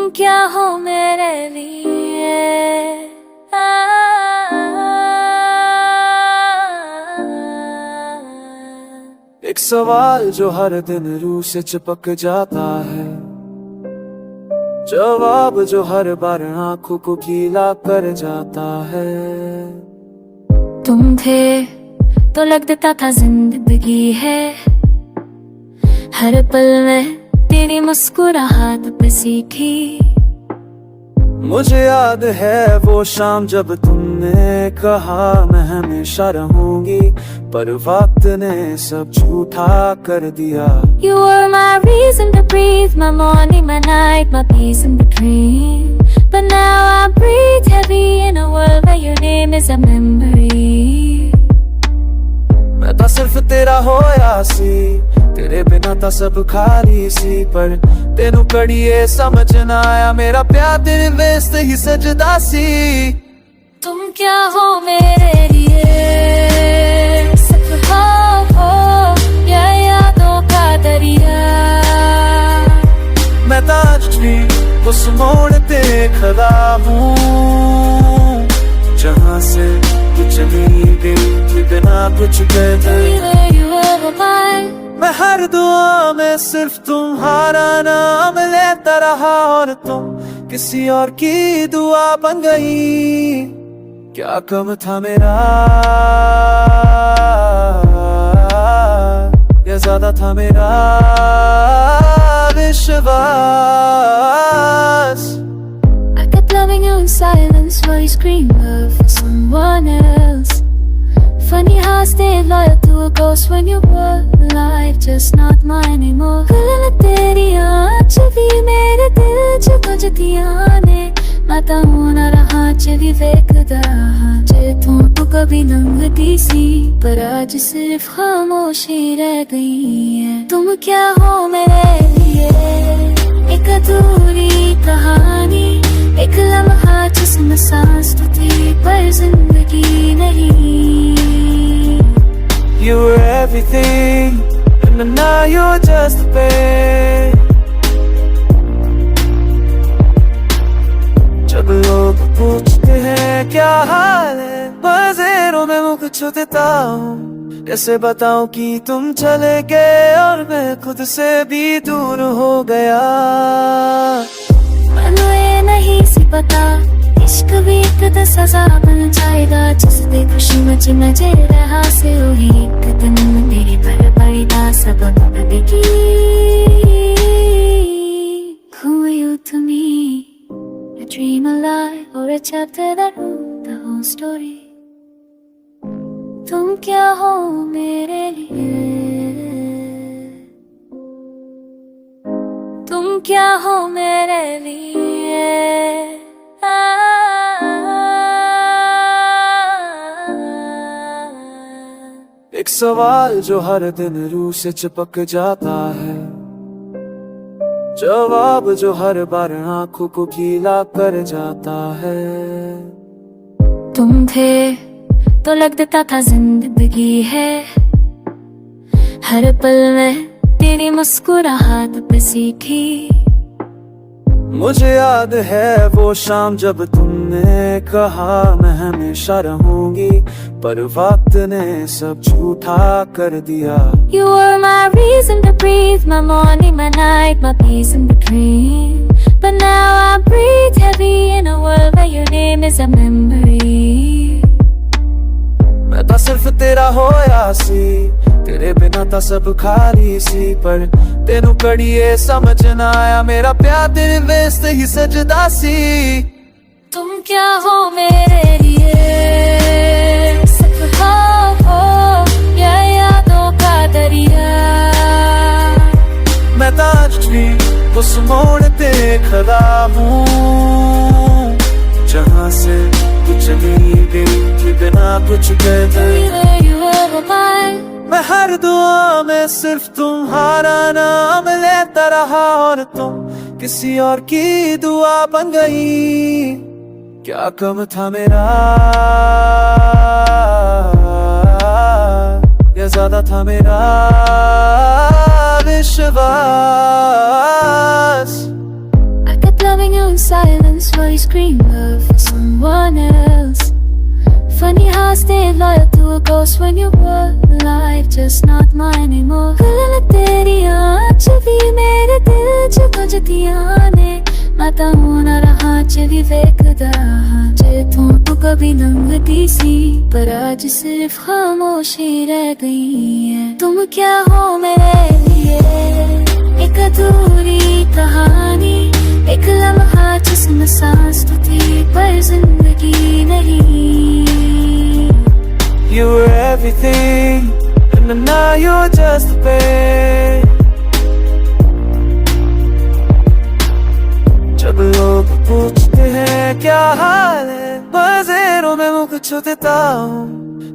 तुम क्या हो मेरे लिए। एक सवाल जो हर दिन रूह से चिपक जाता है, जवाब जो हर बार आंखों को गीला कर जाता है। तुम थे तो लगता था जिंदगी है, हर पल में तेरी मुस्कुराहट पे सीखी। मुझे याद है वो शाम जब तुमने कहा मैं हमेशा रहूंगी, पर वक्त ने सब झूठा कर दिया। You were my reason to breathe, my morning, my night, my peace in between. But now I breathe heavy in a world where your name is a memory. मैं तो सिर्फ तेरा होया सी, तेरे बिना था सब खाली सी, पर तेनू कड़िए समझ ना आया मेरा प्यार तेरे वेस्ट ही सजदा सी। तुम क्या हो मेरे लिए, सिर्फ हो या यादों का दरिया। मैं तो आज भी उस मोड़ पे खड़ा हूँ जहाँ से कुछ नहीं गई बिना कुछ कहे। मैं हर दुआ में सिर्फ तुम्हारा नाम लेता रहा और तुम किसी और की दुआ बन गई। क्या कम था मेरा या ज्यादा था मेरा विश्वास। I kept loving you in silence while you scream love for someone else. Funny how I stayed loyal to a ghost when you were alive, just not mine anymore. गले तेरी आँचली मेरे दिल च बजदियां ने, मैं तो ना रहा चली वेखदा जे तू कभी लंघती सी, पर आज सिर्फ खामोशी रह गई है। तुम क्या हो मेरे लिए, एक अधूरी कहानी, एक लम्हा जिसमें सांस तो थी पर जिंदगी नहीं। You were everything, and now you're just a pain. जब लोग पूछते हैं क्या हाल है, बाज़ेरों में मुख छू देता हूँ। कैसे बताऊं कि तुम चले गए और मैं खुद से भी दूर हो गया। मैनू ये नहीं सी पता, इश्क भी एक सजा बन जाएगा, जिस दे खुशी मच नजे रहा से वही एक दिन मेरी बर्बादी दा सबब बनेगी। Who are you to me? A dream, a lie, or a chapter that wrote the whole story. तुम क्या हो मेरे लिए, तुम क्या हो मेरे लिए। एक सवाल जो हर दिन रूह से चिपक जाता है, जवाब जो हर बार आंखों को गीला कर जाता है। तुम थे तो लगता था जिंदगी है, हर पल में तेरी मुस्कुराहट पे सीखी। मुझे याद है वो शाम जब तुमने कहा मैं हमेशा रहूंगी, पर वक्त ने सब झूठा कर दिया। You were my reason to breathe, my morning, my night, my peace in between. But now I breathe heavy in a world where your name is a memory. मैं तो सिर्फ तेरा होया सी, तेरे बिना था सब खाली सी, पर तेनू कड़िए समझ ना आया मेरा प्यार तेरे वेस्ट ही सजदा सी। तुम क्या हो मेरे लिए, सिर्फ हो या यादों का दरिया। मैं तो आज भी उस मोड़ पे खड़ा हूँ जहाँ से कुछ नहीं गई बिना कुछ कहे। मैं हर दुआ में सिर्फ तुम्हारा नाम लेता रहा और तुम किसी और की दुआ बन गई। क्या कम था मेरा या ज्यादा था मेरा विश्वास। I kept loving loving you in silence while you scream love for someone else. Funny how I stayed loyal to a ghost when you were alive, just not mine anymore. गल तेरियां च भी मेरे दिल च बजदियां ने, मैं तां होना रहा च भी वेखदा जे तू कभी लंघदी सी, पर आज सिर्फ खामोशी रह गई है। तुम क्या हो मेरे लिए, एक अधूरी कहानी, एक लम्हा जिसमें सांस तो थी पर जिंदगी नहीं। You were everything, and now you're just a pain. जब लोग पूछते हैं क्या हाल है, बाज़ेरों में मुँह छू देता हूँ,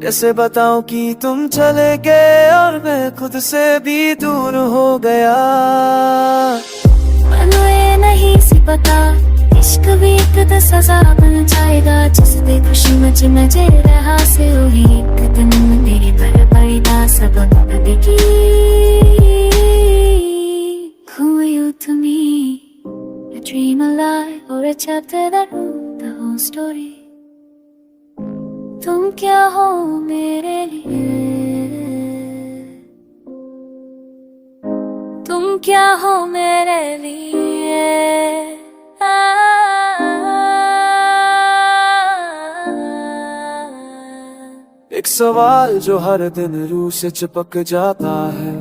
कैसे बताऊं कि तुम चले गए और मैं खुद से भी दूर हो गया। मैनू ये नहीं सी पता, इश्क भी एक सजा बन जाएगा, जिस दे खुशी मुझ में जे रहा से हुई एक दिन मेरी बर्बादी दा सबक देगी। Who are you to me? A dream, a lie, or a chapter that wrote the whole story. तुम क्या हो मेरे लिए, तुम क्या हो मेरे लिए। एक सवाल जो हर दिन रूह से चिपक जाता है,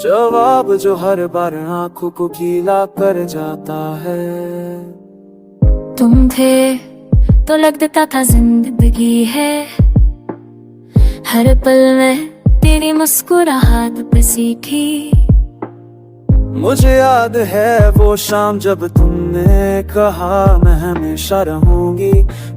जवाब जो हर बार आंखों को गीला कर जाता है। तुम थे तो लगता था जिंदगी है, हर पल में तेरी मुस्कुराहट पे सीखी। मुझे याद है वो शाम जब तुमने कहा मैं हमेशा रहूंगी,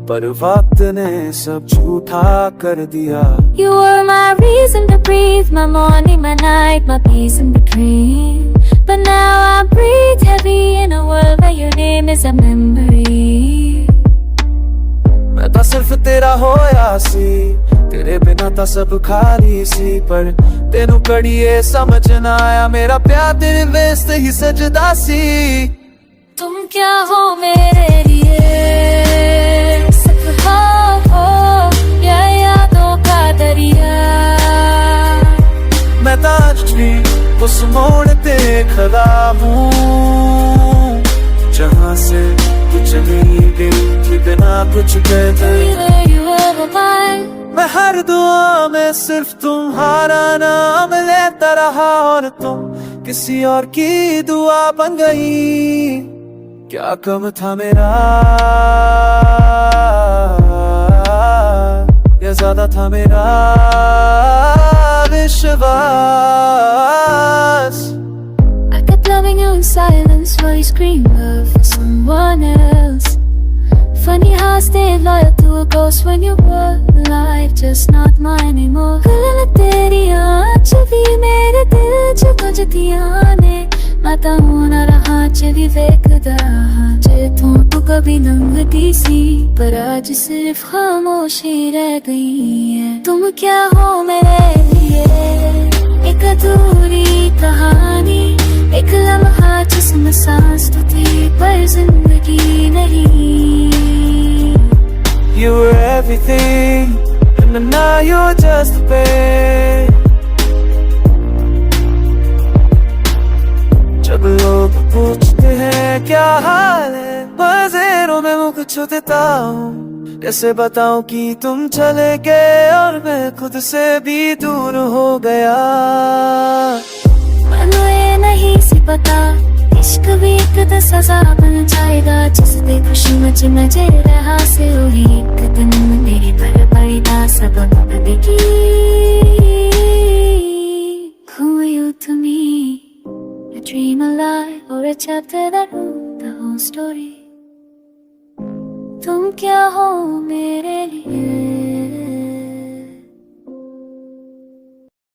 पर वक्त ने सब झूठा कर दिया। You were my reason to breathe, my morning, my night, my peace in between. But now I breathe heavy in a world where your name is a memory. मैं तो सिर्फ तेरा होया सी, तेरे बिना तो सब खाली सी, पर तेनू कड़िए समझ ना आया, मेरा प्यार तेरे वेस्ट ही सजदा सी। तुम क्या हो मेरे लिए, सिर्फ हो या यादों का दरिया। मैं तो आज भी उस मोड़ पे खड़ा हूँ, जहाँ से कुछ नहीं बिना कुछ कहते। मैं हर दुआ में सिर्फ तुम्हारा नाम लेता रहा, और तुम किसी और की दुआ बन गई। क्या कम था मेरा या ज्यादा था मेरा विश्वास। I kept loving you in silence while you scream love for someone else. Funny how I stayed loyal to a ghost when you were alive, just not mine anymore. गल तेरियां च भी मेरे दिल च बजदियां ने, मैं तां होना रहा च भी वेखदा जे तू कभी लंघदी सी, पर आज सिर्फ खामोशी रह गई है। तुम क्या हो मेरे लिए, एक अधूरी कहानी, एक लम्हा जिसमें सांस तो थी पर जिंदगी नहीं। You were everything, and now you're just a pain. जब लोग पूछते हैं क्या हाल है, बाज़ेरों में मुँह छू देता हूँ, कैसे बताऊं कि तुम चले गए और मैं खुद से भी दूर हो गया। मैनू ये नहीं सी पता, इश्क भी एक सजा बन जाएगा, जिस दे खुशी मुझ में जे रहा से हुई एक दिन मेरी बर्बादी दा सबक देगी। Who are you to me? A dream, a lie, or a chapter that wrote the whole story. तुम क्या हो मेरे लिए।